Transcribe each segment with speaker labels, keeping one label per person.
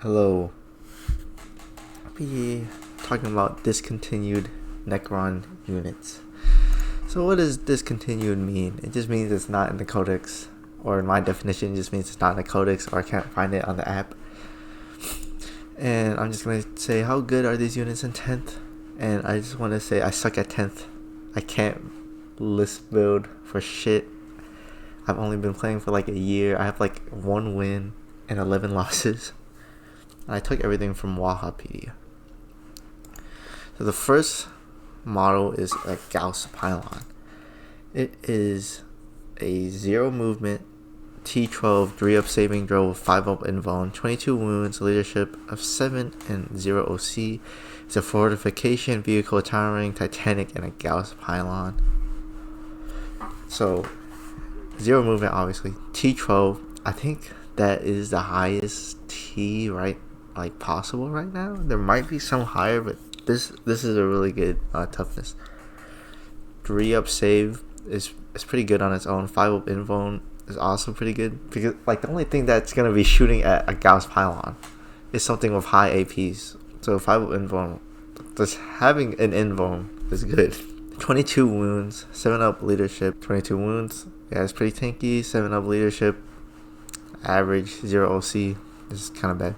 Speaker 1: Hello. I'll be talking about discontinued Necron units. So what does discontinued mean? It just means it's not in the codex, or in my definition, it just means it's not in the codex, or I can't find it on the app. And I'm just going to say how good are these units in 10th, and I just want to say I suck at 10th. I can't list build for shit. I've only been playing for like a year. I have like 1 win and 11 losses. I took everything from Wahapedia. So the first model is a Gauss Pylon. It is a 0 movement, T12, 3-up saving throw with 5-up invuln, 22 wounds, leadership of 7 and 0 OC. It's a fortification vehicle, towering, Titanic, and a Gauss Pylon. So 0 movement, obviously. T12, I think that is the highest T possible right now. There might be some higher, but this is a really good toughness. 3-up save is pretty good on its own. 5-up invuln is also pretty good, because like the only thing that's gonna be shooting at a Gauss Pylon is something with high APs. So 5-up invuln, just having an invuln is good. 22 wounds, 7-up leadership, 22 wounds. Yeah, it's pretty tanky. 7-up leadership, average, 0 OC. This is kind of bad.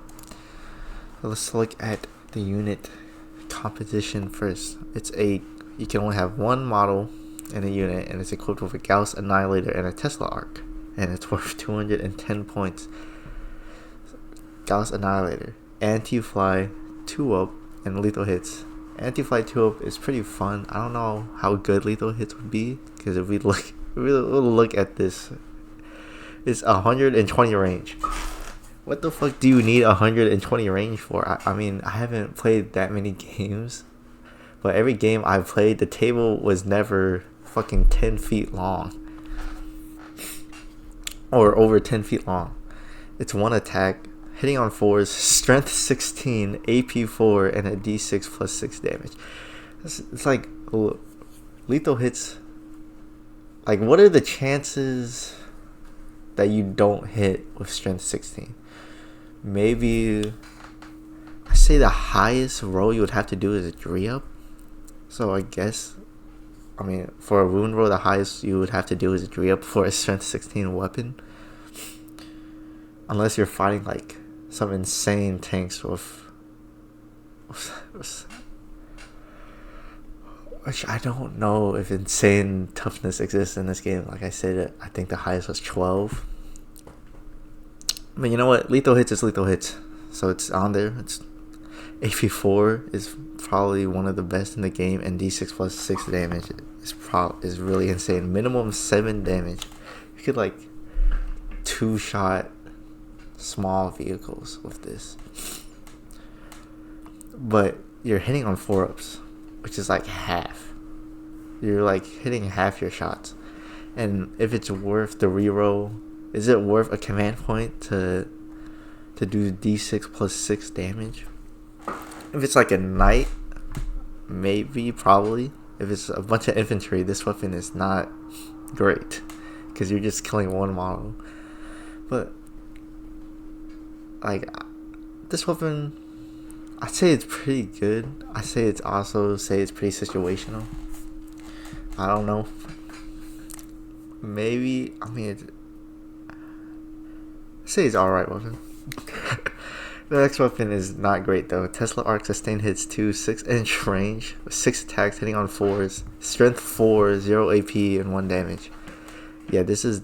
Speaker 1: So let's look at the unit composition first. You can only have one model in a unit, and it's equipped with a Gauss Annihilator and a Tesseract Ark, and it's worth 210 points. Gauss Annihilator, anti-fly, 2-up, and lethal hits. Anti-fly 2-up is pretty fun. I don't know how good lethal hits would be, because if we look at this, it's 120 range. What the fuck do you need 120 range for? I mean, I haven't played that many games, but every game I've played, the table was never fucking 10 feet long. Or over 10 feet long. It's 1 attack, hitting on 4s, strength 16, AP 4, and a d6 plus 6 damage. It's like lethal hits. Like, what are the chances that you don't hit with strength 16? Maybe I say the highest roll you would have to do is a 3-up. So I guess, I mean, for a wound roll, the highest you would have to do is a 3-up for a strength 16 weapon. Unless you're fighting like some insane tanks with which I don't know if insane toughness exists in this game. Like I said, I think the highest was 12. But you know what? Lethal hits is lethal hits. So it's on there. It's AP4 is probably one of the best in the game, and D6 plus 6 damage is really insane. Minimum 7 damage. You could like 2-shot small vehicles with this. But you're hitting on 4-ups, which is like half. You're like hitting half your shots. And if it's worth the reroll, is it worth a command point to do d6 plus 6 damage? If it's like a knight, maybe, probably. If it's a bunch of infantry, this weapon is not great, because you're just killing one model. But like, this weapon, I'd say it's pretty good. I say it's pretty situational. I don't know. Maybe, I mean, I'd say it's alright weapon. The next weapon is not great though. Tesseract Ark sustained hits 2, 6-inch range, 6 attacks, hitting on 4s, strength 4, 0 AP, and 1 damage. Yeah, this is,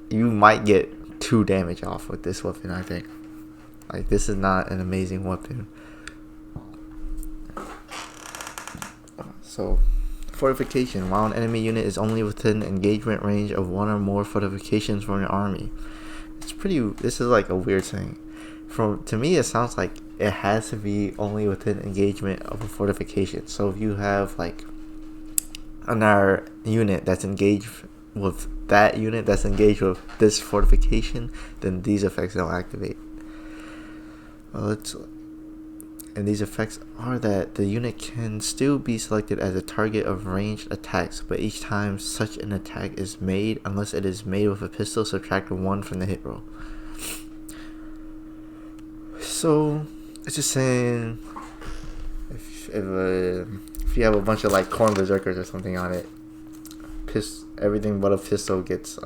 Speaker 1: you might get 2 damage off with this weapon, I think. Like, this is not an amazing weapon. So, fortification. While an enemy unit is only within engagement range of 1 or more fortifications from your army. This is like a weird thing. To me, it sounds like it has to be only within engagement of a fortification. So if you have like another unit that's engaged with that unit that's engaged with this fortification, then these effects don't activate. And these effects are that the unit can still be selected as a target of ranged attacks, but each time such an attack is made, unless it is made with a pistol, subtract 1 from the hit roll. So it's just saying if you have a bunch of like corn berserkers or something on it, everything but a pistol gets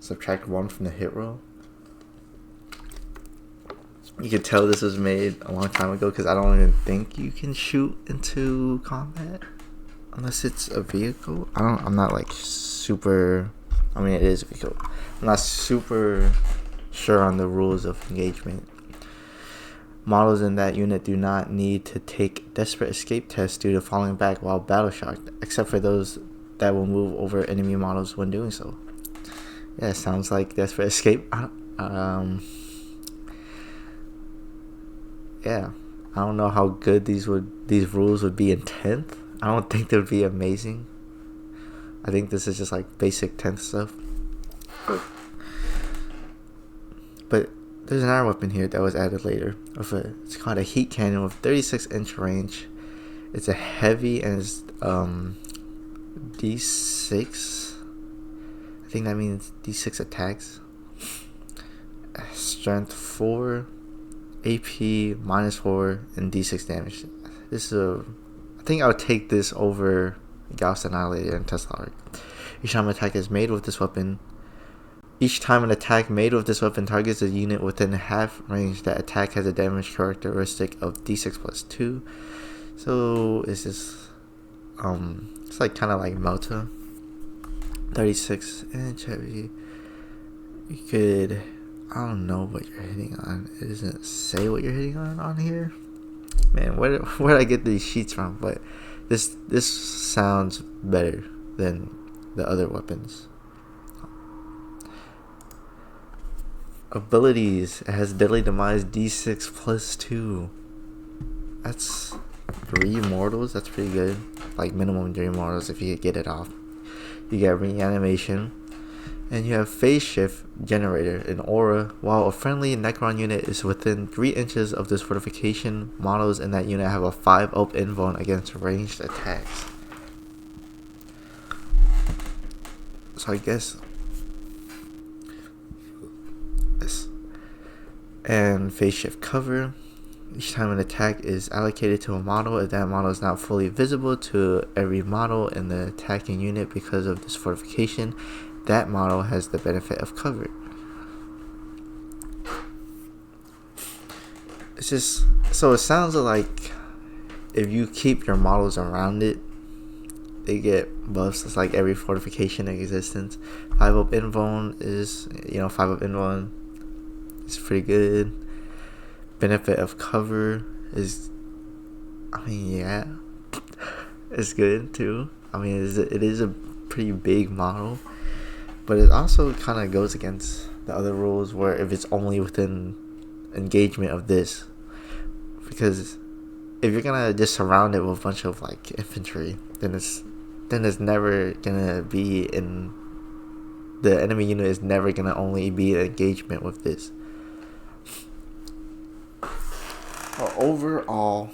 Speaker 1: subtract 1 from the hit roll. You can tell this was made a long time ago because I don't even think you can shoot into combat unless it's a vehicle. I'm not like super. I mean, it is a vehicle. I'm not super sure on the rules of engagement. Models in that unit do not need to take desperate escape tests due to falling back while battle shocked, except for those that will move over enemy models when doing so. Yeah, it sounds like desperate escape. Yeah, I don't know how good these rules would be in 10th. I don't think they would be amazing. I think this is just like basic 10th stuff. But there's another weapon here that was added later. It's called a heat cannon with 36-inch range. It's a heavy and it's D6. I think that means D6 attacks. Strength 4. AP -4 and D6 damage. I think I would take this over Gauss Annihilator and Tesseract Ark. Each time an attack is made with this weapon targets a unit within half range, that attack has a damage characteristic of D6+2. So it's just it's like kind of like Melta. 36-inch heavy. You could, I don't know what you're hitting on. It doesn't say what you're hitting on here. Man, where did I get these sheets from? But this sounds better than the other weapons. Abilities. It has deadly demise D6+2. That's 3 mortals. That's pretty good. Like minimum 3 mortals if you could get it off. You get reanimation. And you have phase shift generator, an aura. While a friendly Necron unit is within 3 inches of this fortification, models in that unit have a 5 up invuln against ranged attacks. So I guess this. And phase shift cover. Each time an attack is allocated to a model, if that model is not fully visible to every model in the attacking unit because of this fortification, that model has the benefit of cover. It's just, so it sounds like if you keep your models around it, they get buffs. It's like every fortification in existence. 5 up invuln is, 5 up invuln is pretty good. Benefit of cover is, yeah, it's good too. It is a pretty big model. But it also kind of goes against the other rules where if it's only within engagement of this. Because if you're going to just surround it with a bunch of like infantry, then it's never going to be in... The enemy unit is never going to only be in engagement with this. Well, overall,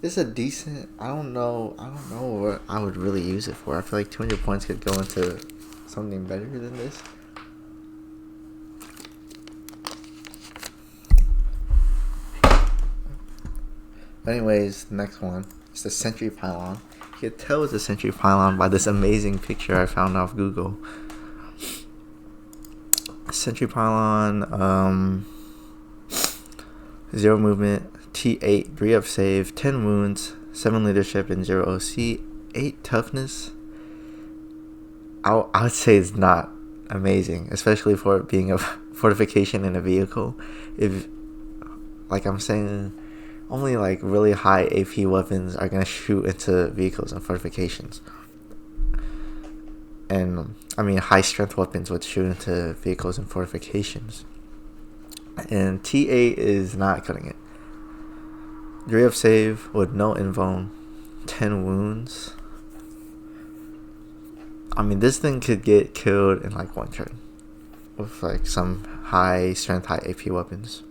Speaker 1: it's a decent. I don't know what I would really use it for. I feel like 200 points could go into something better than this. But anyways, the next one is the Sentry Pylon. You can tell it's a Sentry Pylon by this amazing picture I found off Google. Sentry Pylon, 0 movement, T8, 3 up save, 10 wounds, 7 leadership, and 0 OC, 8 toughness. I would say it's not amazing, especially for it being a fortification in a vehicle. If, like I'm saying, only like really high AP weapons are going to shoot into vehicles and fortifications. And high strength weapons would shoot into vehicles and fortifications. And T8 is not cutting it. 3 of save with no invuln, 10 wounds. This thing could get killed in like 1 turn with like some high strength, high AP weapons.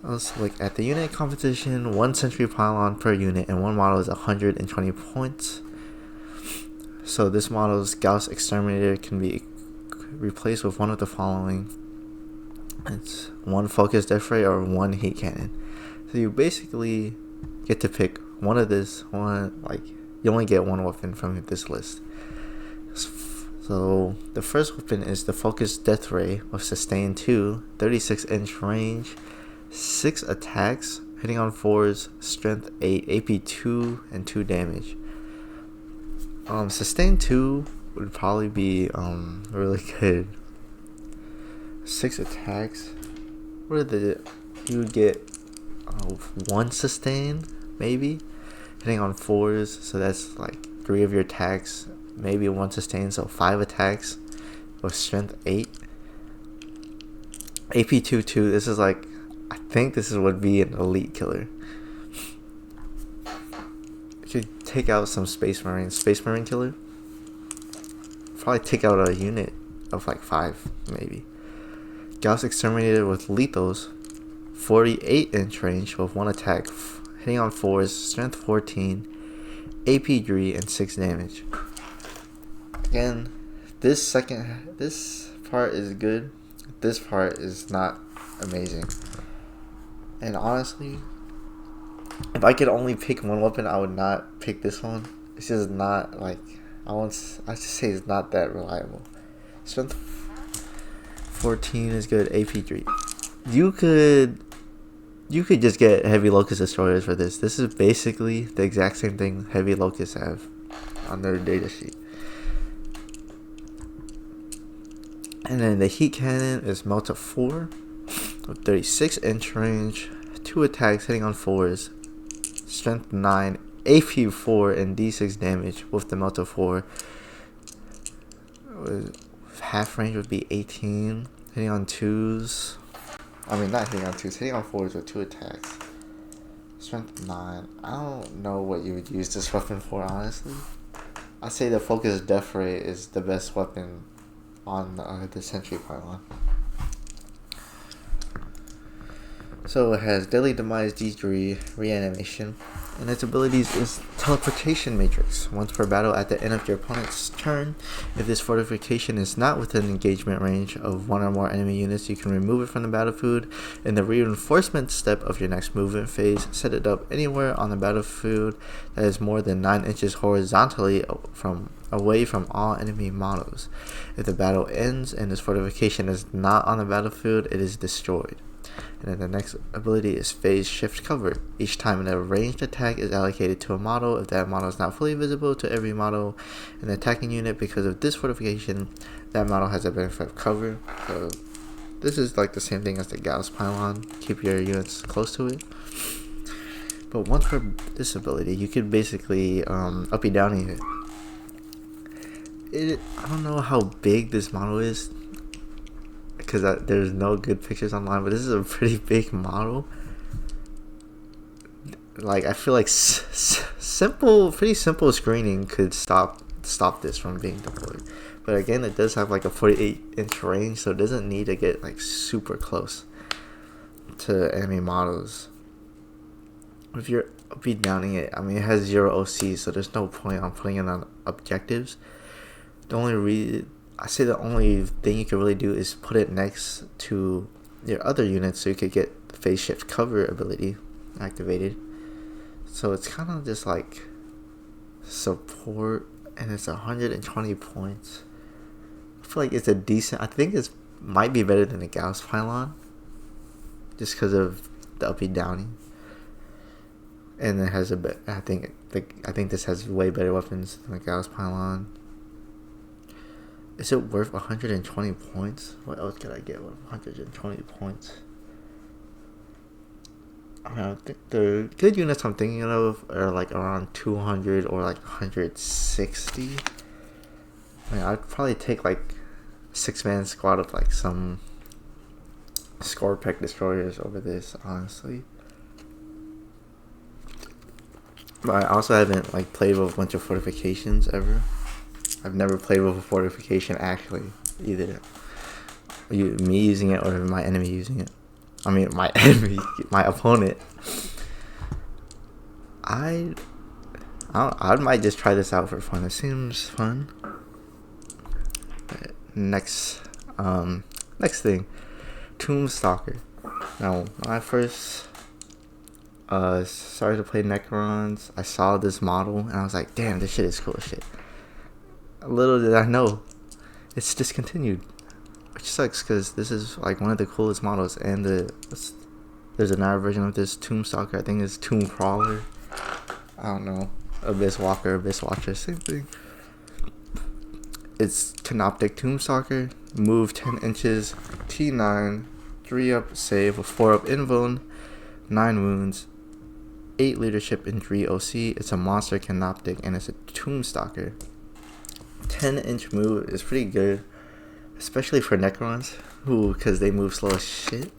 Speaker 1: Let's look at the unit competition. 1 Sentry Pylon per unit and 1 model is 120 points. So this model's Gauss Exterminator can be replaced with one of the following. It's one focused death ray or one heat cannon. So you basically get to pick one of this one. Like, you only get one weapon from this list. So the first weapon is the focused death ray with sustain 2, 36-inch range, 6 attacks, hitting on 4s, strength 8, AP 2, and 2 damage. Sustain 2 would probably be really good. 6 attacks. What are the? You would get 1 sustain, maybe, hitting on 4s. So that's like 3 of your attacks, maybe 1 sustain. So 5 attacks with strength 8. AP 2. This is like, I think this would be an elite killer. You could take out some Space Marine killer. Probably take out a unit of like 5, maybe. Gauss Exterminator with lethals, 48-inch range with 1 attack, hitting on 4s, strength 14, AP 3, and 6 damage. Again, this part is good. This part is not amazing. And honestly, if I could only pick one weapon, I would not pick this one. It's just not like, I just say it's not that reliable. Strength 14 is good. AP 3. You could just get heavy locust destroyers for this. This is basically the exact same thing heavy locusts have on their data sheet. And then the heat cannon is melt up 4 with 36-inch range, 2 attacks hitting on 4s, strength 9, AP 4, and D6 damage with the melt up 4. Half range would be 18, hitting on 2s. I mean, not hitting on 2s, hitting on 4s with 2 attacks. Strength 9. I don't know what you would use this weapon for, honestly. I'd say the focused death ray is the best weapon on the Sentry Pylon. So it has Deadly Demise D3 Reanimation, and its abilities is Teleportation Matrix. Once per battle at the end of your opponent's turn, if this fortification is not within engagement range of 1 or more enemy units, you can remove it from the battlefield. In the reinforcement step of your next movement phase, set it up anywhere on the battlefield that is more than 9 inches horizontally away from all enemy models. If the battle ends and this fortification is not on the battlefield, it is destroyed. And then the next ability is Phase Shift Cover. Each time a ranged attack is allocated to a model, if that model is not fully visible to every model in the attacking unit because of this fortification, that model has a benefit of cover. So this is like the same thing as the Gauss Pylon. Keep your units close to it. But once for this ability, you could basically uppy downy it. I don't know how big this model is, because there's no good pictures online, but this is a pretty big model. Like, I feel like pretty simple screening could stop this from being deployed. But again, it does have like a 48-inch range, so it doesn't need to get like super close to enemy models. If you're uppy downing it, I mean, it has 0 OC, so there's no point on putting it on objectives. The only thing you can really do is put it next to your other units so you could get the Phase Shift Cover ability activated. So it's kind of just like support, and it's 120 points. I feel like it's a decent, I think it might be better than the Gauss Pylon, just because of the uppy downing. And it has I think this has way better weapons than the Gauss Pylon. Is it worth 120 points? What else could I get with 120 points? I mean, I think the good units I'm thinking of are like around 200 or like 160. I mean, I'd probably take like 6-man squad of like some Scorpec destroyers over this, honestly. But I also haven't like played with a bunch of fortifications ever. I've never played with a fortification actually, either me using it or my enemy using it. I mean, my enemy, my opponent. I I might just try this out for fun. It seems fun. Next thing, Tomb Stalker. Now, when I first started to play Necrons, I saw this model and I was like, damn, this shit is cool as shit. Little did I know, it's discontinued, which sucks because this is like one of the coolest models. And there's another version of this Tomb Stalker. I think it's Tomb Crawler. I don't know. Abyss Walker, Abyss Watcher, same thing. It's Canoptek Tomb Stalker. Move 10 inches. T9. 3 up save with 4 up invuln. 9 wounds. 8 leadership and 3 OC. It's a monster Canoptek and it's a Tomb Stalker. 10-inch move is pretty good, especially for Necrons, because they move slow as shit.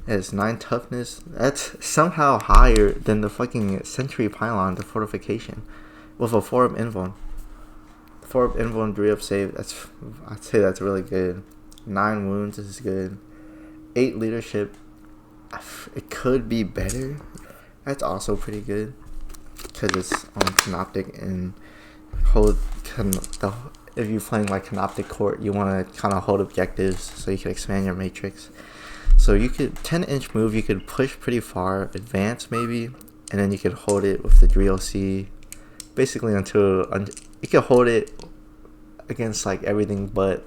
Speaker 1: It has 9 toughness. That's somehow higher than the fucking Sentry Pylon, the fortification, with a 4 up invuln. 4 up invuln, 3 up save. I'd say that's really good. 9 wounds is good. 8 leadership. It could be better. That's also pretty good because it's on Canoptek and if you're playing like Canoptek Court, you want to kind of hold objectives so you can expand your matrix. So you could 10-inch move, you could push pretty far, advance maybe, and then you could hold it with the 3OC, basically until you can hold it against like everything but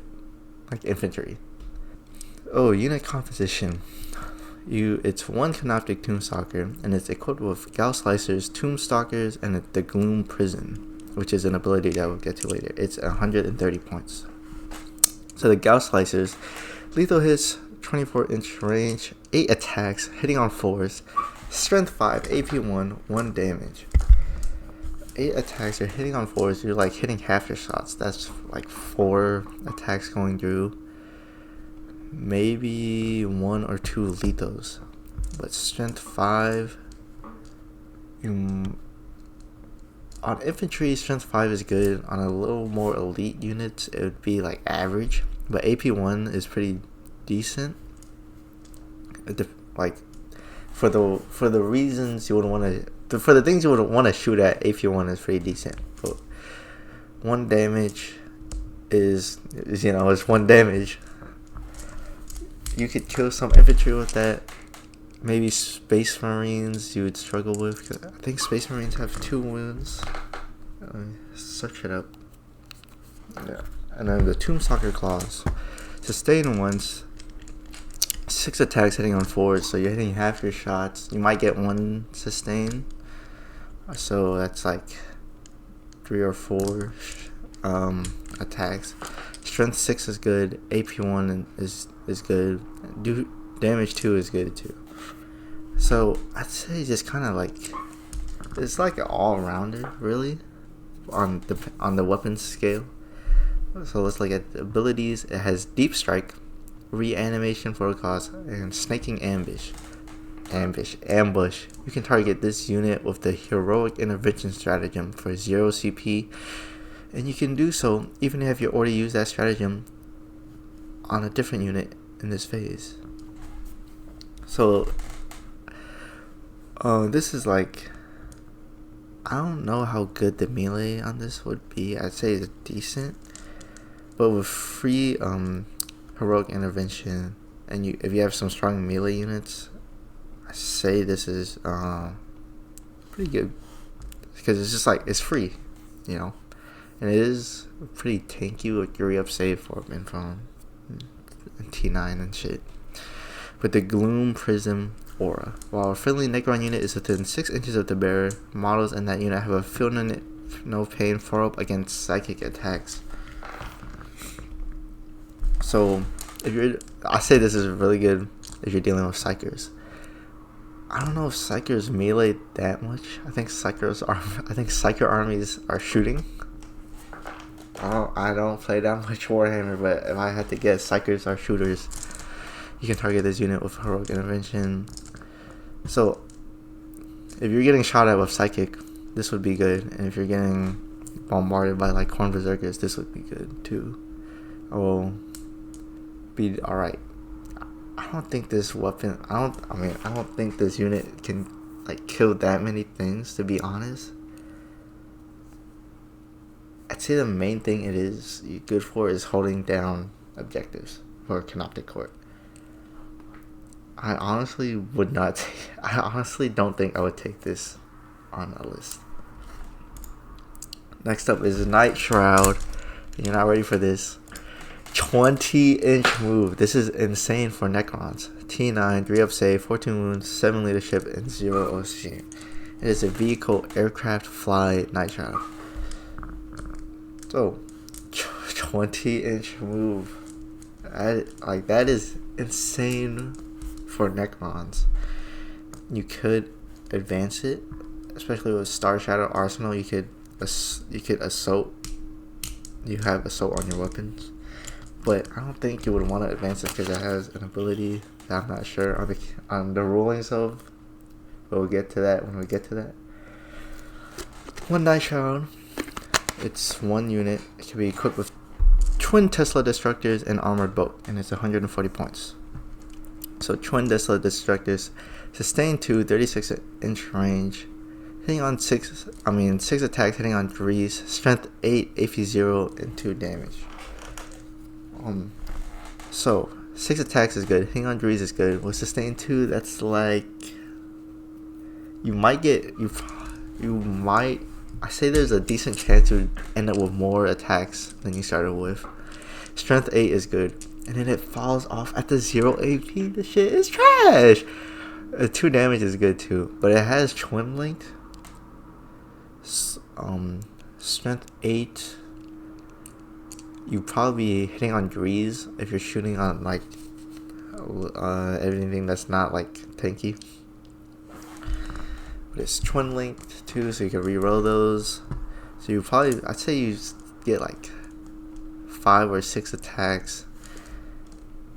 Speaker 1: like infantry. Oh, unit composition. It's 1 Canoptek Tomb Stalker, and it's equipped with Gauss Slicers, Tomb Stalkers, and the Gloom Prison, which is an ability that we'll get to later. It's 130 points. So the Gauss Slicers, lethal hits, 24-inch range, 8 attacks, hitting on 4s, strength 5, AP 1, 1 damage. 8 attacks, you're hitting on 4s, you're like hitting half your shots. That's like 4 attacks going through. Maybe 1 or 2 lethals. But strength 5, on infantry, strength 5 is good. On a little more elite units, it would be like average. But AP 1 is pretty decent. Like for the reasons you would want to, for the things you would want to shoot at, AP 1 is pretty decent. But 1 damage is it's 1 damage. You could kill some infantry with that. Maybe Space Marines you would struggle with. Cause I think Space Marines have 2 wounds. Search it up. Yeah. And then the Tomb Stalker Claws. Sustain once. 6 attacks hitting on 4s. So you're hitting half your shots. You might get 1 sustain. So that's like 3 or 4 attacks. Strength 6 is good. AP 1 is good. Damage 2 is good too. So I'd say just kind of like it's like an all-rounder really on the weapons scale. So let's look at the abilities. It has Deep Strike, Reanimation for a Cause, and Snaking Ambush. You can target this unit with the Heroic Intervention stratagem for 0 CP, and you can do so even if you already used that stratagem on a different unit in this phase. So this is like, I don't know how good the melee on this would be. I'd say it's decent, but with free Heroic Intervention, and if you have some strong melee units, I say this is pretty good because it's just like it's free, and it is pretty tanky with 3 up save for Info and T9 and shit. With the Gloom Prism Aura, while a friendly Necron unit is within 6 inches of the bearer, models in that unit have a feel no pain 4 up against psychic attacks. So I say this is really good if you're dealing with Psychers. I don't know if Psychers melee that much. I think Psyker armies are shooting. I don't play that much Warhammer, but if I had to guess, Psychers are shooters. You can target this unit with Heroic Intervention. So if you're getting shot at with Psychic, this would be good. And if you're getting bombarded by like Khorne Berserkers, this would be good too. I will be alright. I don't think this weapon, I don't think this unit can like kill that many things, to be honest. I'd say the main thing it is good for is holding down objectives for Canoptek Court. I honestly would not. I honestly don't think I would take this on a list. Next up is Night Shroud. You're not ready for this. 20-inch move. This is insane for Necrons. T9, 3 up save, 14 wounds, 7 leadership, and 0 OC. It is a vehicle, aircraft, fly, Night Shroud. So, 20-inch move. That is insane for Necrons. You could advance it, especially with Star Shadow Arsenal. You could assault. You have assault on your weapons, but I don't think you would want to advance it because it has an ability that I'm not sure on the rulings of. But we'll get to that when we get to that. One Night Shroud. It's 1 unit. It can be equipped with twin Tesla Destructors and Armored Boat, and it's 140 points. So twin Tesla Destructors, sustain 2, 36-inch range, hitting on 6 attacks, hitting on 3s, strength 8, AP 0, and 2 damage. So 6 attacks is good, hitting on 3s is good. With sustain 2, that's like I say there's a decent chance to end up with more attacks than you started with. Strength 8 is good. And then it falls off at the 0 AP. This shit is trash. 2 damage is good too. But it has twin linked. Strength 8. You probably be hitting on grease if you're shooting on like everything that's not like tanky. But it's twin linked too, so you can reroll those. So you probably, I'd say you get like 5 or 6 attacks,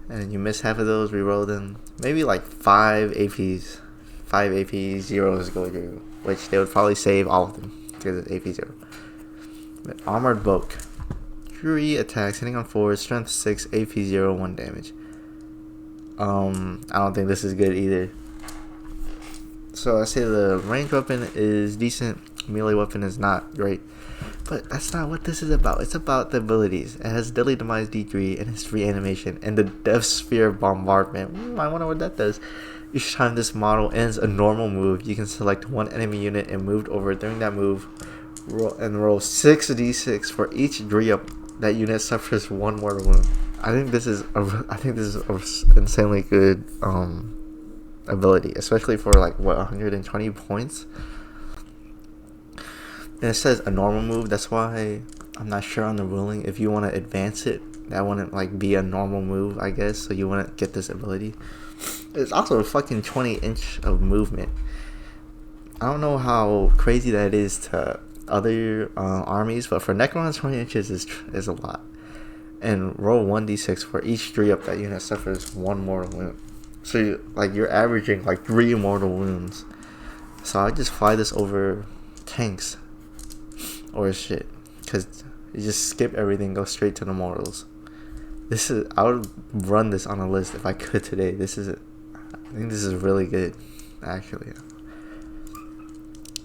Speaker 1: and you miss half of those, reroll them. Maybe like 5 APs, 5 AP zeros go through, which they would probably save all of them because it's AP 0. But Armored Boat, 3 attacks, hitting on 4, strength 6, AP 0, 1 damage. I don't think this is good either. So I say the ranged weapon is decent, melee weapon is not great. But that's not what this is about. It's about the abilities. It has Deadly Demise D3 and its reanimation and the Death Sphere Bombardment. I wonder what that does. Each time this model ends a normal move, you can select one enemy unit and move over during that move. Roll 6d6 for each re-up. That unit suffers 1 mortal wound. I think this is a insanely good ability, especially for like 120 points. And it says a normal move. That's why I'm not sure on the ruling. If you want to advance it, that wouldn't like be a normal move, I guess. So you wouldn't get this ability. It's also a fucking 20-inch of movement. I don't know how crazy that is to other armies, but for Necrons, 20 inches is a lot. And roll 1d6 for each 3-up that unit suffers 1 mortal wound. So you're averaging like 3 mortal wounds. So I just fly this over tanks or shit, because you just skip everything, go straight to the mortals. I would run this on a list if I could today. I think this is really good, actually.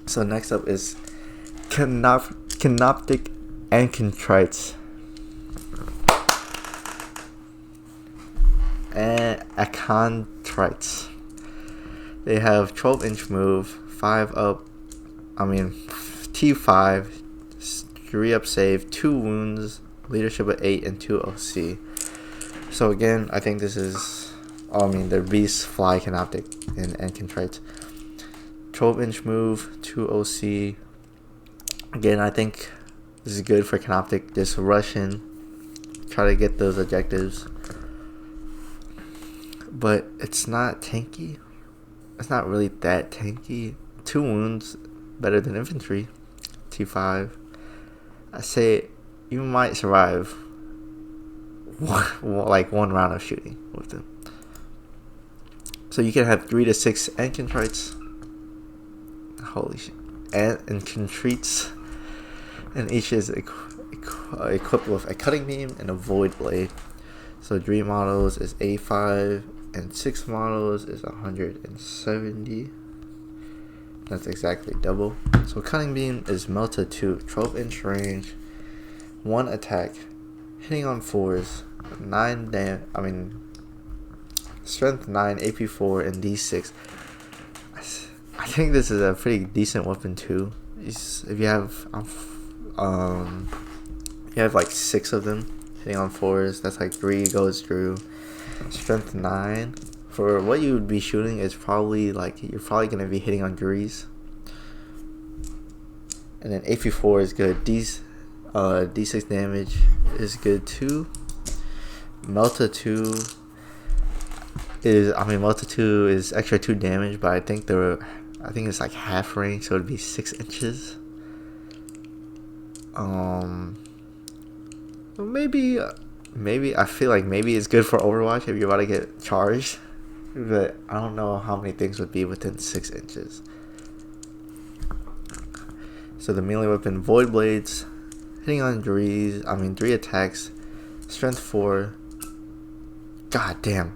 Speaker 1: So next up is Canoptek Acanthrites and Acanthrites. They have 12-inch move, 5 up. T5, 3 up save, 2 wounds, leadership at 8, and 2 OC. So again, I think this is, they're beasts, fly, Canoptek, and Acanthrites. 12-inch move, 2 OC. Again, I think this is good for Canoptek. Just rush in, try to get those objectives. But it's not tanky. It's not really that tanky. 2 wounds, better than infantry. T5. I say you might survive one round of shooting with them. So you can have 3 to 6 Acanthrites. Holy shit. Acanthrites. And each is equipped with a cutting beam and a void blade. So 3 models is A5 and 6 models is 170. That's exactly double. So cutting beam is melted to 12-inch range, 1 attack, hitting on 4s, 9 strength 9, AP 4, and D6. I think this is a pretty decent weapon too. If you have like 6 of them hitting on 4s, that's like 3 goes through. Strength 9 for what you would be shooting is probably like you're probably gonna be hitting on 3s. And then AP 4 is good. D6 damage is good too. Melta 2 is extra 2 damage, but I think it's like half range, so it'd be 6 inches. Maybe I feel like maybe it's good for Overwatch if you're about to get charged, but I don't know how many things would be within 6 inches. So the melee weapon, Void Blades, hitting on 3 attacks, strength 4. God damn,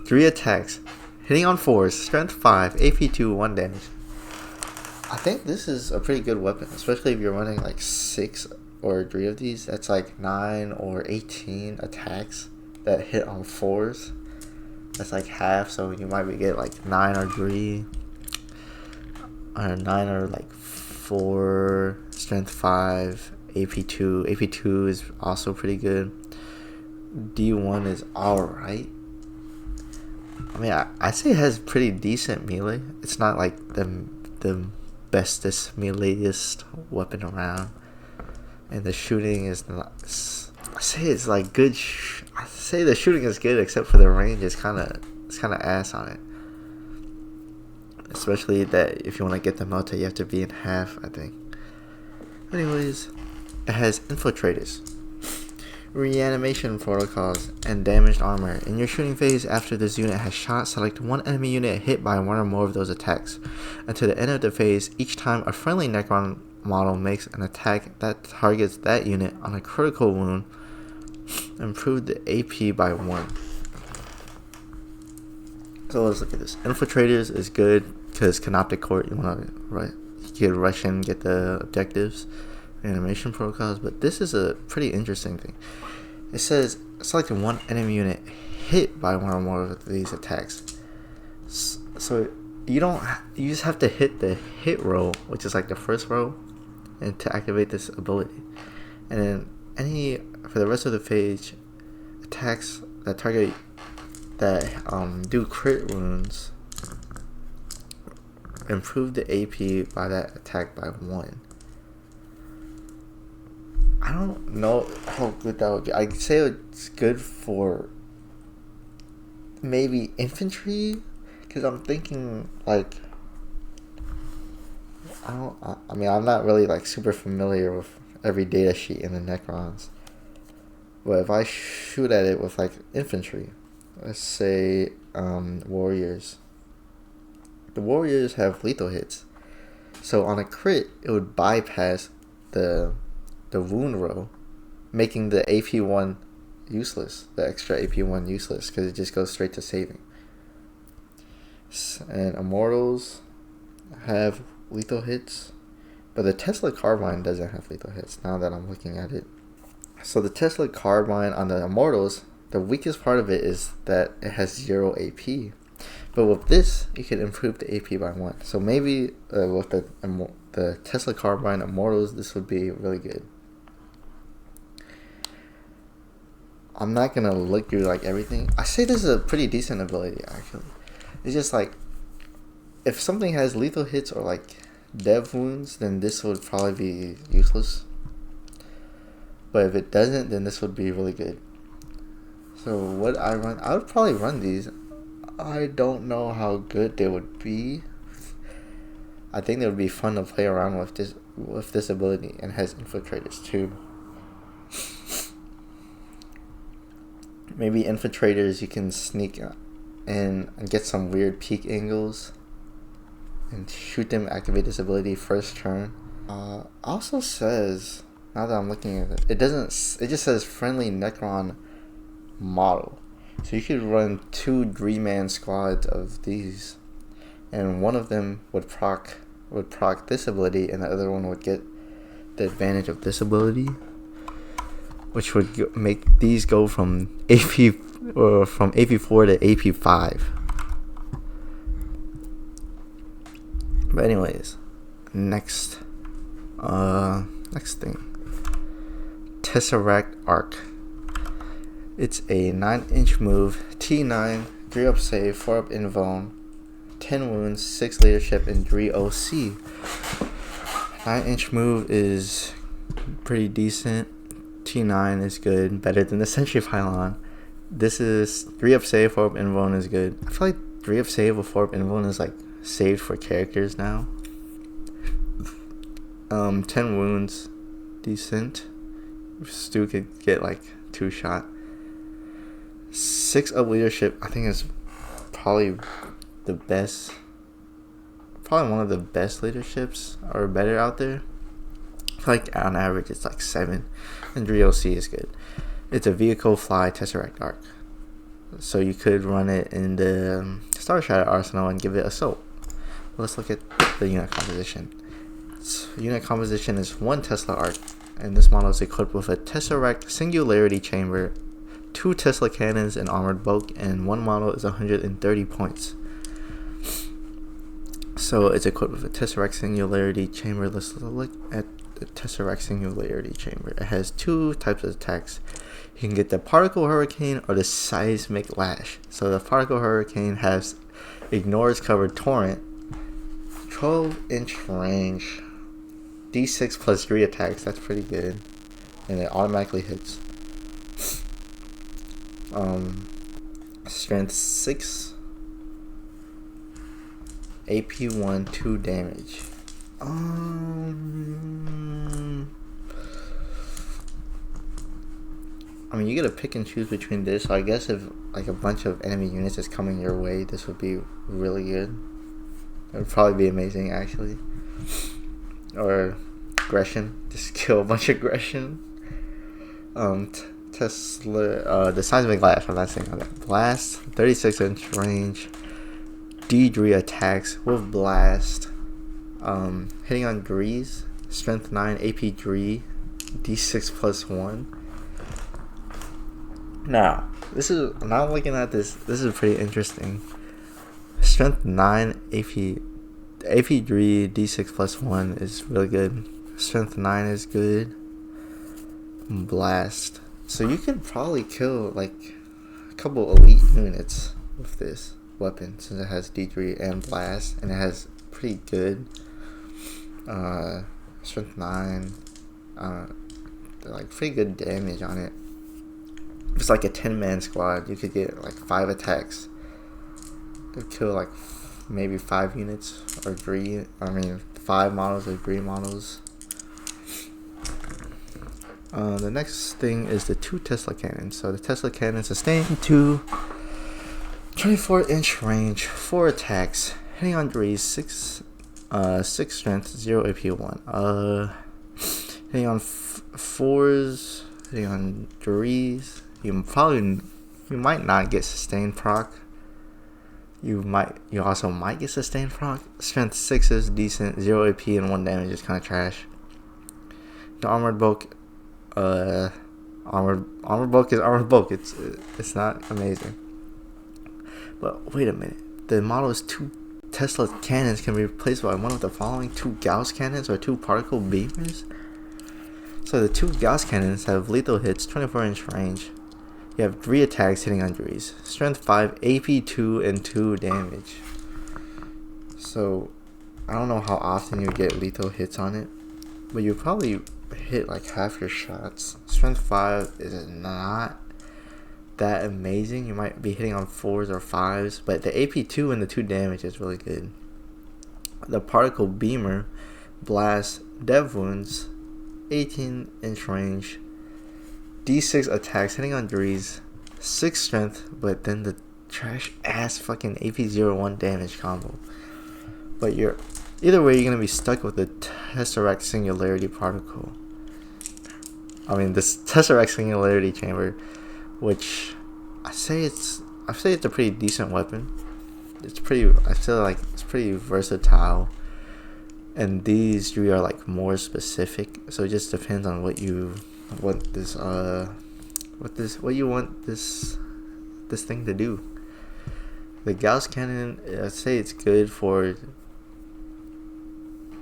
Speaker 1: 3 attacks, hitting on 4s, strength 5, AP 2, 1 damage. I think this is a pretty good weapon, especially if you're running like 6 or 3 of these. That's like 9 or 18 attacks that hit on 4s. That's like half, so you might get like 9 or 3, or 9 or like 4, strength 5, AP 2. AP 2 is also pretty good. D1 is alright. I mean, I say it has pretty decent melee. It's not like the bestest, meleeist weapon around. And the shooting is not... I say it's like good... I say the shooting is good, except for the range is kind of ass on it. Especially that if you want to get the Melta, you have to be in half, I think. Anyways, it has infiltrators, reanimation protocols, and damaged armor. In your shooting phase, after this unit has shot, select one enemy unit hit by one or more of those attacks. Until the end of the phase, each time a friendly Necron model makes an attack that targets that unit on a critical wound, improve the AP by 1. So let's look at this. Infiltrators is good because Canoptek Court, you want to rush in, get the objectives, animation protocols, but this is a pretty interesting thing. It says select one enemy unit hit by one or more of these attacks. So you just have to hit the hit row, which is like the first row, and to activate this ability. And then for the rest of the page, attacks that target that do crit wounds improve the AP by that attack by 1. I don't know how good that would be. I'd say it's good for maybe infantry, because I'm thinking like I'm not really like super familiar with every data sheet in the Necrons, but if I shoot at it with like infantry, let's say warriors. The warriors have lethal hits, so on a crit it would bypass the wound row, making the AP1 useless, the extra AP1 useless, because it just goes straight to saving. And Immortals have lethal hits, but the Tesla Carbine doesn't have lethal hits now that I'm looking at it. So the Tesla Carbine on the Immortals, the weakest part of it is that it has 0 AP. But with this, you can improve the AP by 1. So maybe with the Tesla Carbine Immortals, this would be really good. I'm not going to look through like everything. I say this is a pretty decent ability, actually. It's just like, if something has lethal hits or like dev wounds, then this would probably be useless. But if it doesn't, then this would be really good. So what I would probably run these. I don't know how good they would be. I think they would be fun to play around with this ability, and has infiltrators too. Maybe infiltrators you can sneak in and get some weird peek angles and shoot them, activate this ability first turn. Also says, now that I'm looking at it, it just says friendly Necron model. So you could run 2 3-man squads of these, and one of them would proc this ability, and the other one would get the advantage of this ability. which would make these go from AP4 to AP5. But anyways, next thing, Tesseract Ark. It's a 9-inch move, T9, 3 up save, 4 up invuln, 10 wounds, 6 leadership, and 3 OC. 9-inch move is pretty decent. T9 is good, better than the Sentry Pylon. This is 3 up save, 4 up invuln is good. I feel like 3 up save with 4 up invuln is like saved for characters now. 10 wounds, decent. Stu could get like 2 shot. 6 up leadership, I think is probably the best. Probably one of the best leaderships or better out there. I feel like on average it's like 7. And 3 OC is good. It's a vehicle fly Tesseract Ark. So you could run it in the Star Shatter arsenal and give it assault. Let's look at the unit composition. Unit composition is 1 Tesla Ark, and this model is equipped with a Tesseract Singularity Chamber, 2 Tesla cannons, and armored bulk, and one model is 130 points. So it's equipped with a Tesseract Singularity Chamber. Let's look at the Tesseract Singularity Chamber. It has 2 types of attacks. You can get the Particle Hurricane or the Seismic Lash. So the Particle Hurricane has ignores covered torrent, 12-inch range, D6 plus 3 attacks. That's pretty good, and it automatically hits. Strength 6, AP1, 2 damage. I mean, you gotta pick and choose between this. So I guess if like a bunch of enemy units is coming your way, this would be really good. It would probably be amazing, actually. Or aggression, just kill a bunch of aggression. Tesla, the Seismic Lash. I'm not saying on that. Blast, 36-inch range, D3 attacks with blast. Hitting on Grease, strength 9, AP3, D6 plus 1. Now, now looking at this, this is pretty interesting. Strength 9, AP3, D6 plus 1 is really good. Strength 9 is good. Blast. So you could probably kill like a couple elite units with this weapon, since it has D3 and blast, and it has pretty good strength 9, like pretty good damage on it. If it's like a 10-man squad, you could get like 5 attacks. It would kill like maybe 5 units or 3. I mean 5 models or 3 models. The next thing is the 2 Tesla cannons. So the Tesla cannon sustain 2, 24-inch range, 4 attacks, hitting on 3, 6 strength, 0 AP1. Hitting on 4s, hitting on 3s. You might not get sustained proc. You also might get sustained proc. Strength 6 is decent, 0 AP and 1 damage is kind of trash. The armored bulk, armored bulk is armored bulk. It's not amazing. But wait a minute, the model's 2 Tesla cannons can be replaced by one of the following 2 Gauss cannons or 2 particle beamers. So the 2 Gauss cannons have lethal hits, 24-inch range. You have 3 attacks hitting on 3s. Strength 5, AP2, and 2 damage. So I don't know how often you get lethal hits on it, but you probably hit like half your shots. Strength 5 is not that amazing. You might be hitting on 4s or 5s, but the AP2 and the 2 damage is really good. The particle beamer blasts dev wounds, 18-inch range, D6 attacks hitting on 3s, 6 strength, but then the trash ass fucking AP01 damage combo. But either way, you're gonna be stuck with the Tesseract Singularity Particle. I mean, this Tesseract Singularity Chamber, which I say it's a pretty decent weapon. I feel like it's pretty versatile, and these 3 are like more specific. So it just depends on what you what you want this thing to do. The Gauss cannon, I say it's good for.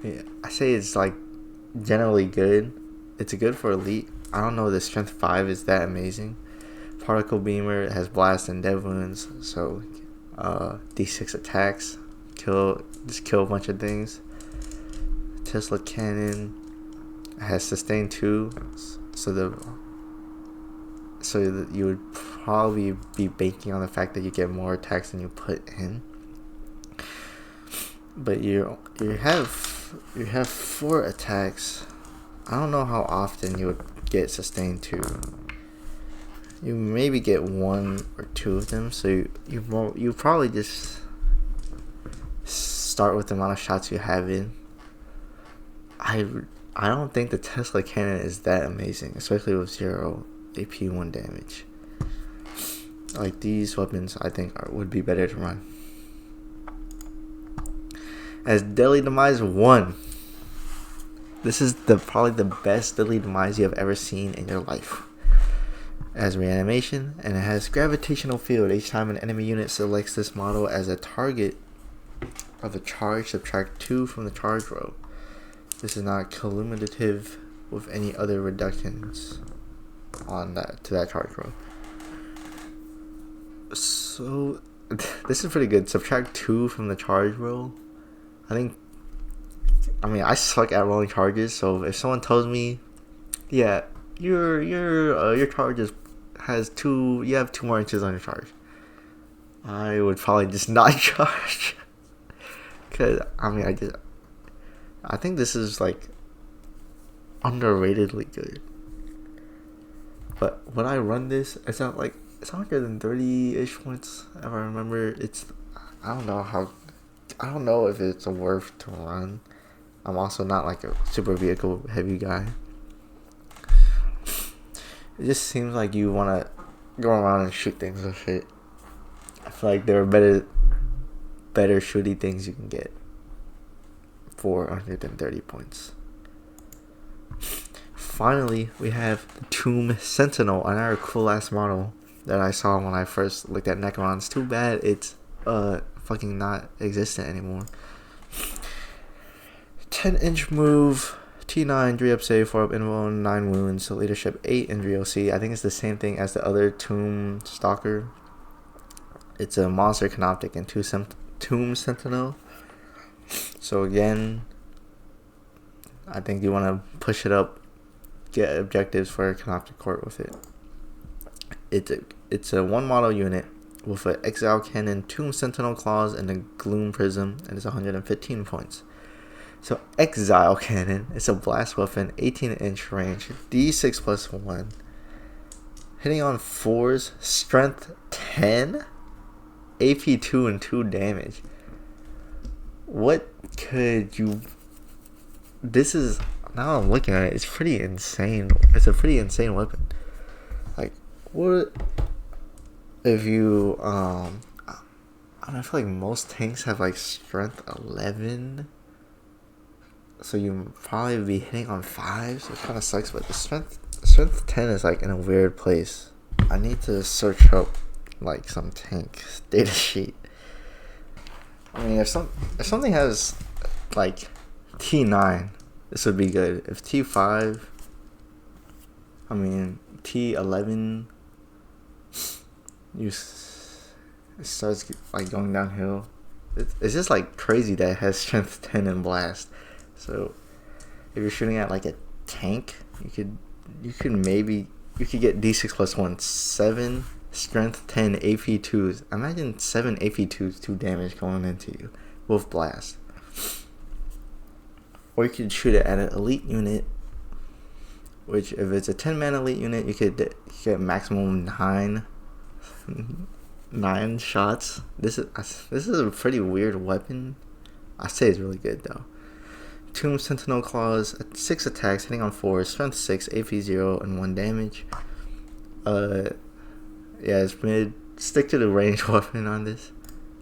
Speaker 1: Yeah, I say it's like generally good. It's good for elite. I don't know. The strength 5 is that amazing. Particle beamer has blast and dev wounds, so D6 attacks, kill a bunch of things. Tesla cannon has sustain 2, so that you would probably be banking on the fact that you get more attacks than you put in. But you have 4 attacks. I don't know how often you would get sustain 2. You maybe get 1 or 2 of them, so you probably just start with the amount of shots you have in. I don't think the Tesla cannon is that amazing, especially with 0 AP 1 damage. Like, these weapons I think would be better to run. As Deadly Demise 1. This is probably the best Deadly Demise you have ever seen in your life. It has reanimation, and it has gravitational field. Each time an enemy unit selects this model as a target of a charge, subtract 2 from the charge roll. This is not cumulative with any other reductions on to that charge roll. So this is pretty good. Subtract 2 from the charge roll. I suck at rolling charges, so if someone tells me, yeah, your charge has 2, you have 2 more inches on your charge, I would probably just not charge. Cause I think this is like underratedly good. But when I run this, it's 130-ish points if I remember. I don't know if it's worth to run. I'm also not like a super vehicle heavy guy. It just seems like you want to go around and shoot things with it. I feel like there are better shooty things you can get for 130 points. Finally, we have the Tomb Sentinel, another cool ass model that I saw when I first looked at Necron. It's too bad it's fucking not existent anymore. 10-inch move, T9, 3 up save, 4 up invo, 9 wounds, so leadership 8 in 3 OC. I think it's the same thing as the other Tomb Stalker. It's a monster Canoptek and Tomb Sentinel. So again, I think you want to push it up, get objectives for a Canoptek Court with it. It's a 1 model unit with an Exile Cannon, Tomb Sentinel Claws, and a Gloom Prism, and it's 115 points. So Exile Cannon, it's a blast weapon, 18-inch range, D6 plus 1. Hitting on 4s, strength 10, AP 2 and 2 damage. What could you... This is... Now I'm looking at it, it's pretty insane. It's a pretty insane weapon. Like, what... If you... I feel like most tanks have like strength 11... So you probably be hitting on 5, so it kind of sucks. But the strength 10 is like in a weird place. I need to search up like some tank data sheet. I mean, if something has like T9, this would be good. If T5, T11, it starts like going downhill. It's just like crazy that it has strength 10 and blast. So if you're shooting at like a tank, you could get D6 plus 1, 7 strength 10 AP 2s. Imagine 7 AP 2s, 2 damage going into you with blast. Or you could shoot it at an elite unit, which if it's a 10-man elite unit, you could get maximum 9 shots. This is a pretty weird weapon. I say it's really good though. Tomb Sentinel Claws, 6 attacks, hitting on 4, strength 6, AP 0, and 1 damage. It's mid. Stick to the ranged weapon on this.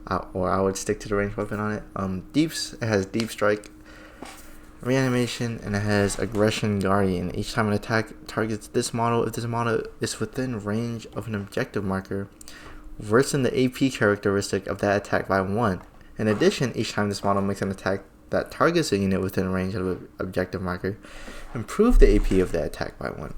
Speaker 1: I would stick to the ranged weapon on it. It has Deep Strike. reanimation, and it has Aggression Guardian. Each time an attack targets this model, if this model is within range of an objective marker, worsen the AP characteristic of that attack by 1. In addition, each time this model makes an attack that targets a unit within range of an objective marker, improve the AP of that attack by 1.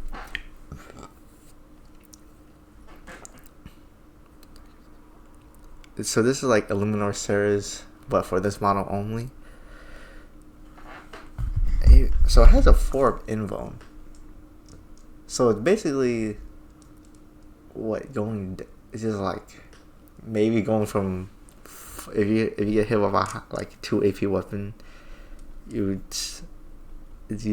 Speaker 1: So this is like Illuminor Ceres, but for this model only. So it has a 4 invuln. So it's basically it's just like maybe going from if you get hit with a like 2 AP weapon, you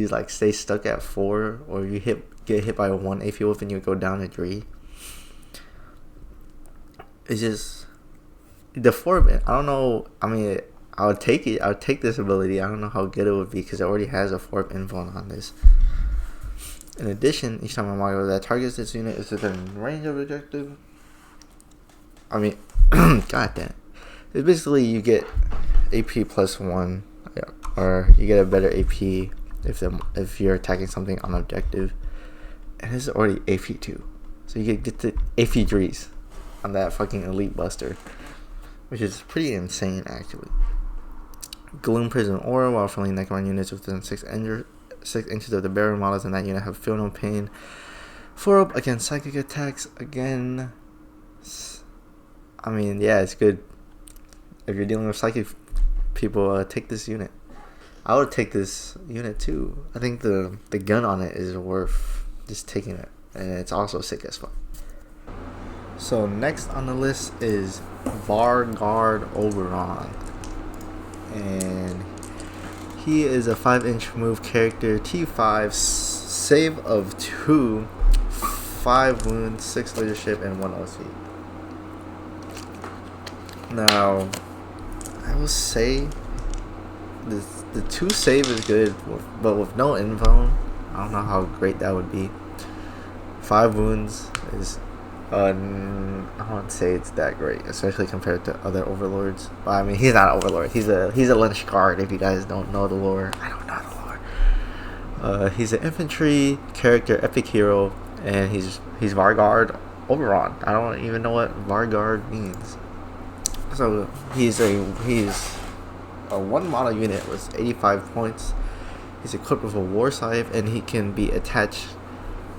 Speaker 1: like stay stuck at 4, or you get hit by a 1 AP weapon, you go down to 3. It's just the 4. I don't know. I mean, I would take it. I would take this ability. I don't know how good it would be because it already has a 4 invuln on this. In addition, each time a model that targets this unit is within range of objective. I mean, god damn. It's basically you get AP plus 1, or you get a better AP if you're attacking something on objective. And this is already AP 2, so you can get the AP 3s on that fucking elite buster, which is pretty insane actually. Gloom Prison Aura, while friendly Necron units within 6 inches of the barrier models in that unit have feel no pain. 4-up against psychic attacks. Again, I mean, yeah, it's good. If you're dealing with psychic people, take this unit. I would take this unit too. I think the gun on it is worth just taking it, and it's also sick as fuck. So next on the list is Vargard Obyron, and he is a 5-inch move character, T5, save of 2, 5 wounds, 6 leadership, and 1 OC. Now, I will say the 2 save is good, but with no invuln, I don't know how great that would be. 5 wounds is I wouldn't say it's that great, especially compared to other overlords. But I mean, he's not an overlord. He's a Lynch guard. If you guys don't know the lore, I don't know the lore. He's an infantry character, epic hero, and he's Vargard Obyron. I don't even know what Vargard means. So he's a 1 model unit with 85 points. He's equipped with a war scythe, and he can be attached.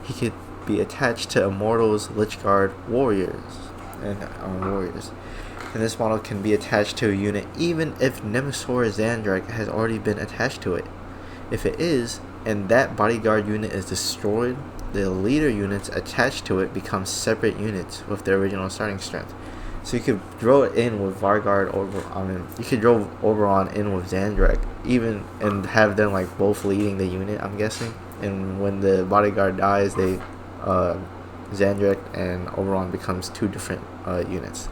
Speaker 1: He could be attached to Immortals, Lichguard, Warriors, and this model can be attached to a unit even if Nemesor Zahndrekh has already been attached to it. If it is, and that bodyguard unit is destroyed, the leader units attached to it become separate units with their original starting strength. So you could throw it in with Vargard you could throw Oberon in with Zahndrekh, even, and have them like both leading the unit, I'm guessing. And when the bodyguard dies, Zahndrekh and Oberon becomes 2 different units.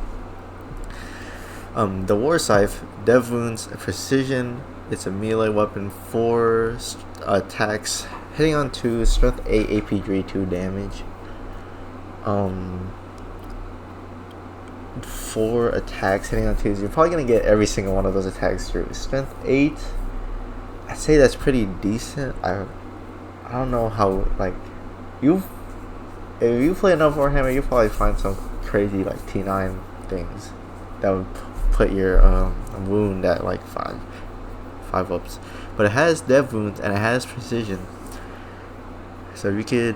Speaker 1: The War Scythe, Dev Wounds, Precision. It's a melee weapon, 4 attacks, hitting on 2, Strength 8, AP 3, 2 damage. 4 attacks hitting on 2s. You're probably gonna get every single one of those attacks through. Strength 8, I'd say that's pretty decent. I don't know how, like, if you play enough Warhammer, you'll probably find some crazy like T9 things that would put your wound at like 5 ups. But it has Dev Wounds and it has Precision. So you could,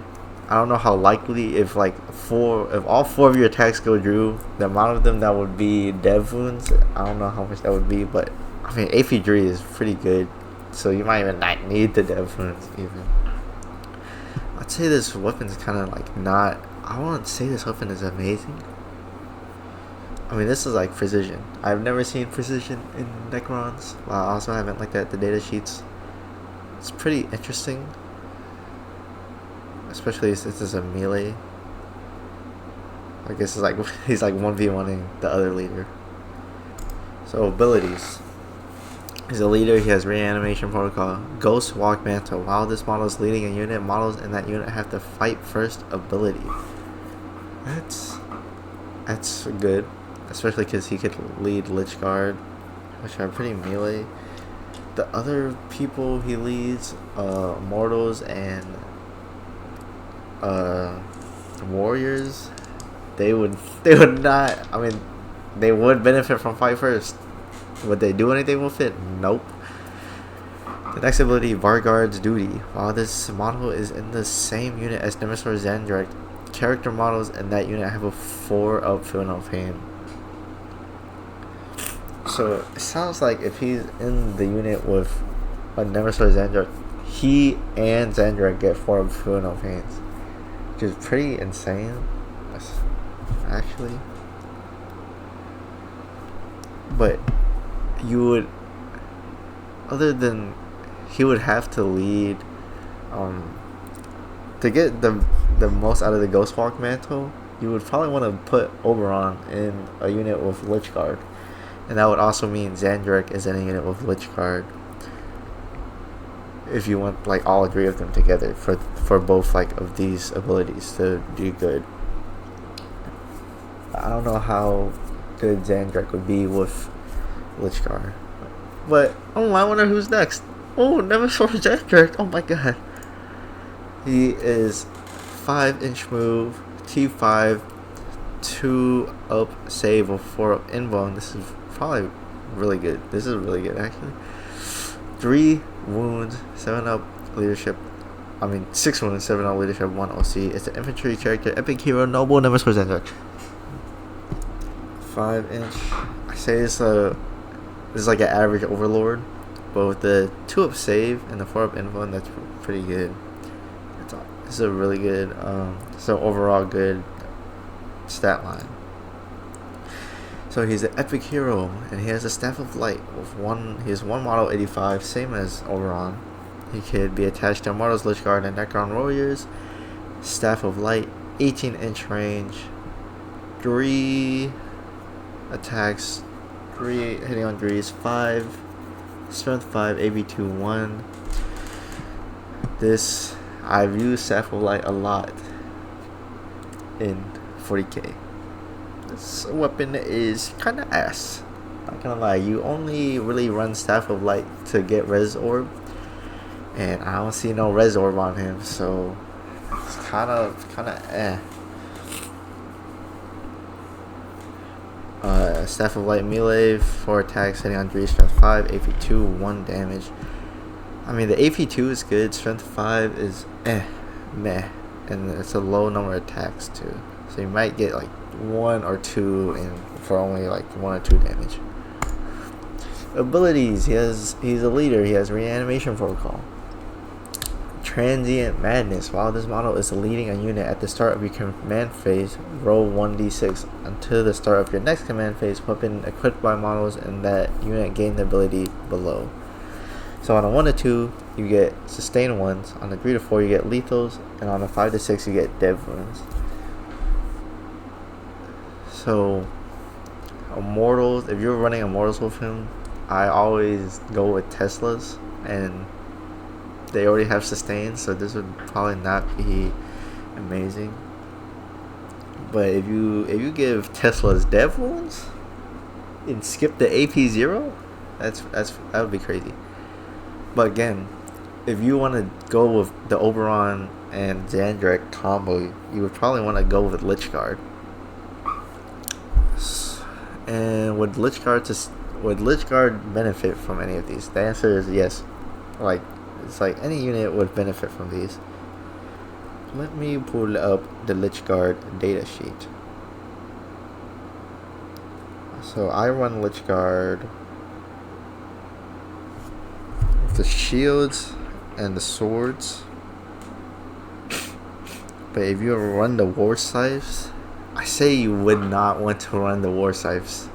Speaker 1: I don't know how likely, if all 4 of your attacks go through, the amount of them that would be Dev Wounds, I don't know how much that would be, but I mean AP3 is pretty good, so you might even not need the Dev Wounds even. I'd say this weapon is kind of like not, I wouldn't say this weapon is amazing. I mean, this is like Precision. I've never seen Precision in Necrons. I also haven't looked at the data sheets. It's pretty interesting, especially since it's a melee. I guess it's like he's like 1v1ing the other leader. So abilities. He's a leader. He has reanimation protocol. Ghost Walk Mantle. While this model is leading a unit, models in that unit have to fight first ability. That's good, especially because he could lead Lichguard, which are pretty melee. the other people he leads, mortals and warriors, they would not. I mean, they would benefit from fight first. Would they do anything with it? Nope. The next ability, Vargard's Duty. While this model is in the same unit as Nemesor Zahndrekh, character models in that unit have a 4-up Feeling of Pain. So it sounds like if he's in the unit with Nemesor Zahndrekh, he and Zahndrekh get 4-up Feeling of Pains, which is pretty insane, actually. But you would, other than he would have to lead, to get the most out of the Ghostwalk mantle, you would probably want to put Obyron in a unit with Lichguard, and that would also mean Zahndrekh is in a unit with Lichguard. If you want like all 3 of them together for both like of these abilities to do good. I don't know how good Zahndrekh would be with Lichguard, but I wonder who's next. Oh, Nemesor Zahndrekh! Oh my god, he is 5-inch move, T5, 2-up save with 4-up invuln. This is probably really good. This is really good actually. 3 wounds, 7-up leadership. 6 wounds, 7-up leadership, 1 OC. It's an infantry character, epic hero, noble, Nemesor Zahndrekh. 5-inch. I say this is like an average overlord, but with the 2-up save and the 4-up invuln, that's pretty good. It's a really good, so overall good stat line. So he's an epic hero, and he has a Staff of Light with he has 1 model 85, same as Obyron. He could be attached to Mortals, Lichguard, and Necron warriors. Staff of Light, 18-inch range, 3 attacks, 3 hitting on 3s, 5 strength, 5 AB2 1. This I've used Staff of Light a lot in 40k. This weapon is kind of ass. Not gonna lie, you only really run Staff of Light to get Res Orb, and I don't see no Res Orb on him, so it's kind of eh. Staff of Light melee, 4 attacks, hitting on 3, strength 5, AP2, 1 damage. The AP2 is good, strength 5 is meh, and it's a low number of attacks too. So you might get like 1 or 2 for only like 1 or 2 damage. Abilities, he's a leader, he has Reanimation Protocol. Transient Madness. While this model is leading a unit at the start of your command phase, roll 1d6. Until the start of your next command phase, weapon equipped by models in that unit gain the ability below. So on a 1 to 2, you get sustained ones. On a 3 to 4, you get lethals, and on a 5 to 6, you get dev wounds. So Immortals, if you're running Immortals with him, I always go with Teslas, and they already have sustain, so this would probably not be amazing. But if you give Teslas dev wounds and skip the AP0, that would be crazy. But again, if you want to go with the Obyron and Zahndrekh combo, you would probably want to go with Lichguard. And would Lichguard benefit from any of these? The answer is yes. It's like any unit would benefit from these. Let me pull up the Lichguard datasheet. So I run Lichguard with the shields and the swords. But if you run the war scythes, I say you would not want to run the war scythes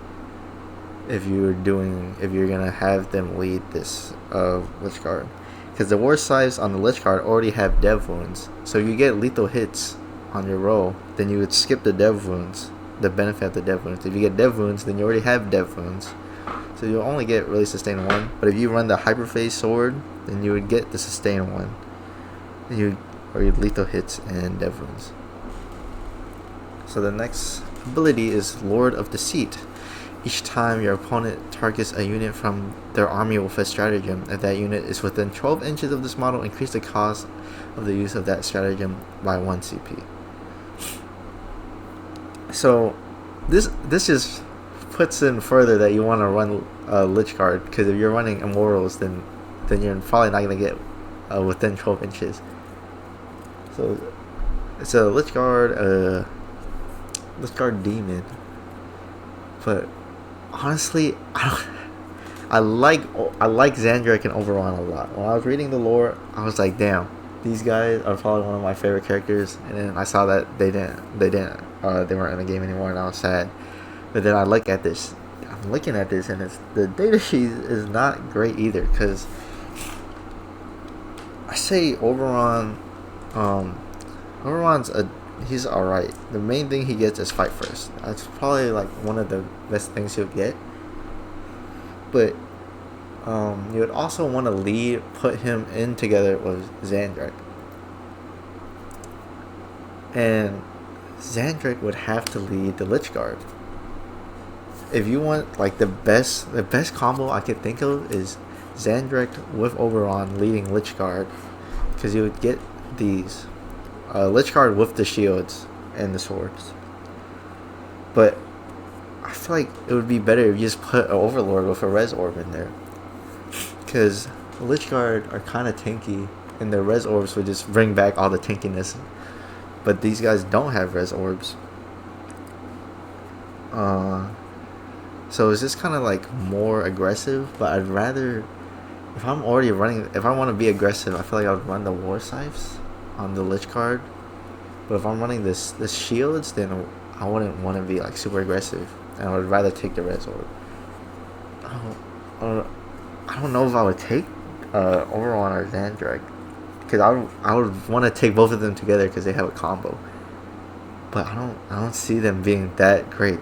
Speaker 1: if you're gonna have them lead this Lichguard. Because the war scythes on the Lichguard already have dev wounds, so you get lethal hits on your roll, then you would skip the dev wounds, the benefit of the dev wounds. If you get dev wounds, then you already have dev wounds, so you'll only get really sustain 1. But if you run the hyperphase sword, then you would get the sustain 1, or your lethal hits and dev wounds. So the next ability is Lord of Deceit. Each time your opponent targets a unit from their army with a stratagem, if that unit is within 12 inches of this model, increase the cost of the use of that stratagem by 1 CP. So this just puts in further that you want to run Lich Guard, because if you're running Immortals, then you're probably not going to get within 12 inches. So it's a Lich Guard demon. But honestly, I like Zahndrekh and Obyron a lot. When I was reading the lore, I was like, damn, these guys are probably one of my favorite characters. And then I saw that they weren't in the game anymore, and I was sad. But then I'm looking at this, and the data sheet is not great either. Because I say Obyron, Oberon's he's alright. The main thing he gets is fight first. That's probably like one of the best things he'll get. But you would also want to put him in together with Zahndrekh. And Zahndrekh would have to lead the Lich Guard. If you want like the best combo I could think of is Zahndrekh with Obyron leading Lich Guard, because you would get these Lich Guard with the shields and the swords. But I feel like it would be better if you just put an Overlord with a Res Orb in there, because Lich Guard are kind of tanky, and the Res Orbs would just bring back all the tankiness. But these guys don't have Res Orbs. So it's just kind of like more aggressive, but I'd rather, if I want to be aggressive, I feel like I would run the War Scythes on the Lich Guard. But if I'm running this shields, then I wouldn't want to be like super aggressive, and I would rather take the Res Orb. I don't know if I would take Obyron or Zahndrekh, because I would want to take both of them together because they have a combo. But I don't see them being that great.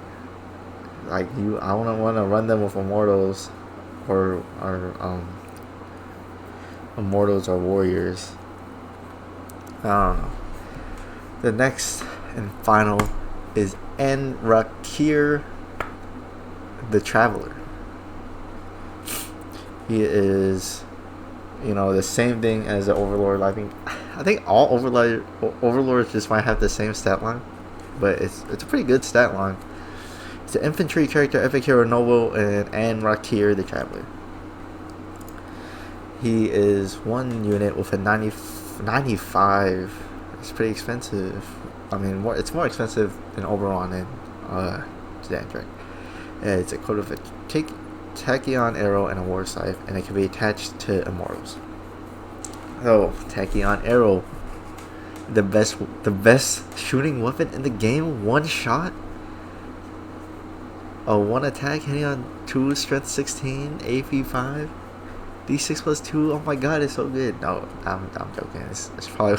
Speaker 1: Like I wouldn't want to run them with Immortals or Immortals or Warriors. I don't know. The next and final is Anrakyr The Traveler. He is, the same thing as the Overlord. I think all Overlords just might have the same stat line, but it's a pretty good stat line. It's an infantry character, epic hero noble, and Anrakyr The Traveler. He is one unit with a 95. It's pretty expensive. I mean, it's more expensive than Obyron and Zahndrekh. It's equipped with a Tachyon arrow and a war scythe, and it can be attached to Immortals. So, Tachyon arrow, the best shooting weapon in the game. One shot, one attack, hitting on 2, strength 16, AP 5, D6 plus 2. Oh my god, it's so good. No, I'm joking. It's probably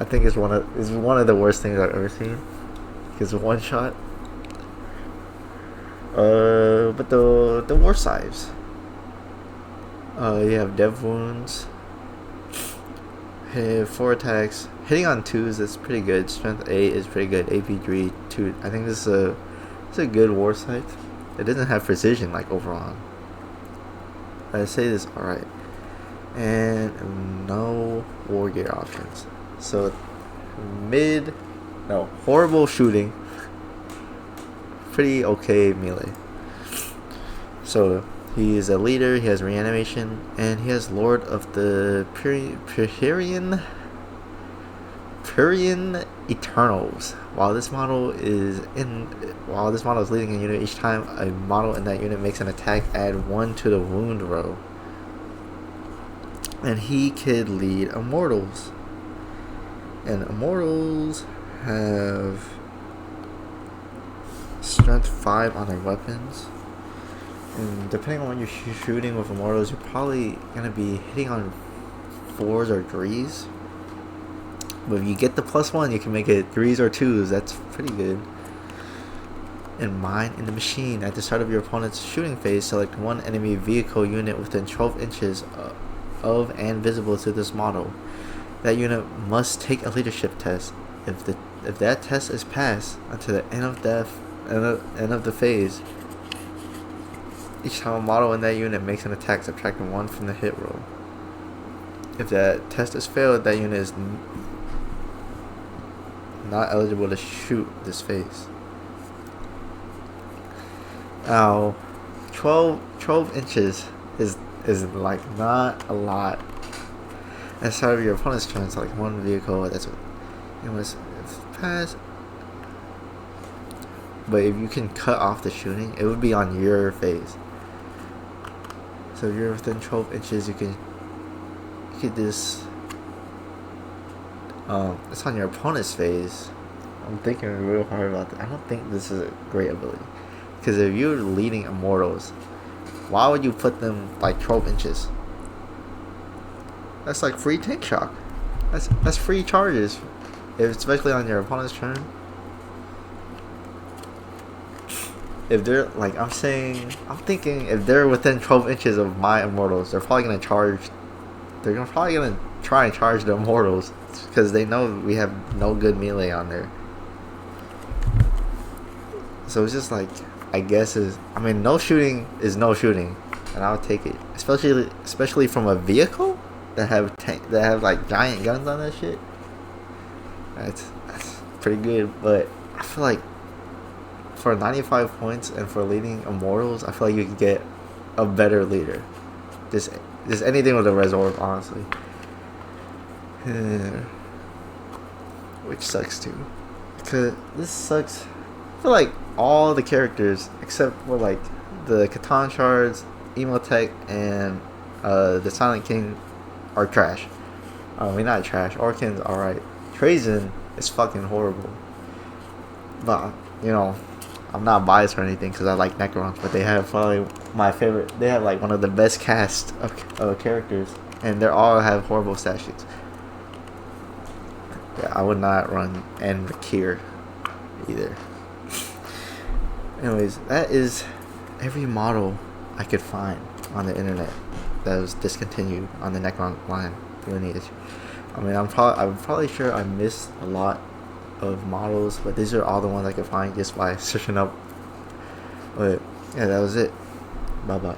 Speaker 1: I think it's one of the worst things I've ever seen, because one shot. But the war scythes. You have dev wounds. Hit 4 attacks, hitting on 2s. That's pretty good. Strength 8 is pretty good. AP 3, 2. I think this is a good war scythe. It doesn't have precision like Obyron. I say this alright. And no war gear options. So horrible shooting. Pretty okay melee. So he is a leader, he has reanimation, and he has Lord of the Pyrrhian Eternals. While this model is leading a unit, each time a model in that unit makes an attack, add 1 to the wound row. And he could lead Immortals. And Immortals have strength 5 on their weapons. And depending on what you're shooting with Immortals, you're probably gonna be hitting on 4s or 3s. But if you get the +1, you can make it 3s or 2s. That's pretty good. And mine in the machine. At the start of your opponent's shooting phase, select one enemy vehicle unit within 12 inches of and visible to this model. That unit must take a leadership test. If that test is passed until the end of the phase, Each time a model in that unit makes an attack, subtract 1 from the hit roll. If that test is failed, that unit is not eligible to shoot this phase. Now, 12 inches is like not a lot. As part of your opponent's turn, it's like one vehicle. That's what it was. Pass. But if you can cut off the shooting, it would be on your phase. So if you're within 12 inches, you can just it's on your opponent's phase. I'm thinking real hard about that. I don't think this is a great ability, because if you're leading immortals, why would you put them like 12 inches? That's like free tank shock. That's free charges, especially on your opponent's turn. If they're like, I'm thinking if they're within 12 inches of my immortals, they're probably gonna charge. They're probably gonna try and charge the immortals, because they know we have no good melee on there. So it's just like, I guess no shooting is no shooting, and I'll take it, especially from a vehicle that have like giant guns on that shit. That's pretty good, but I feel like for 95 points and for leading immortals, I feel like you could get a better leader. Just anything with a res orb, honestly. Which sucks too, because this sucks. I feel like all the characters except for like the Catan Shards, Emotech, and the Silent King are trash. I mean, not trash. Orkin's alright. Trazen is fucking horrible. But I'm not biased or anything, because I like Necrons, but they have probably my favorite. They have like one of the best cast of characters, and they all have horrible stat sheets. Yeah, I would not run Anrakyr either. Anyways, that is every model I could find on the internet that was discontinued on the Necron line lineage. I mean, I'm probably sure I missed a lot of models, but these are all the ones I could find just by searching up. But yeah, that was it. Bye bye.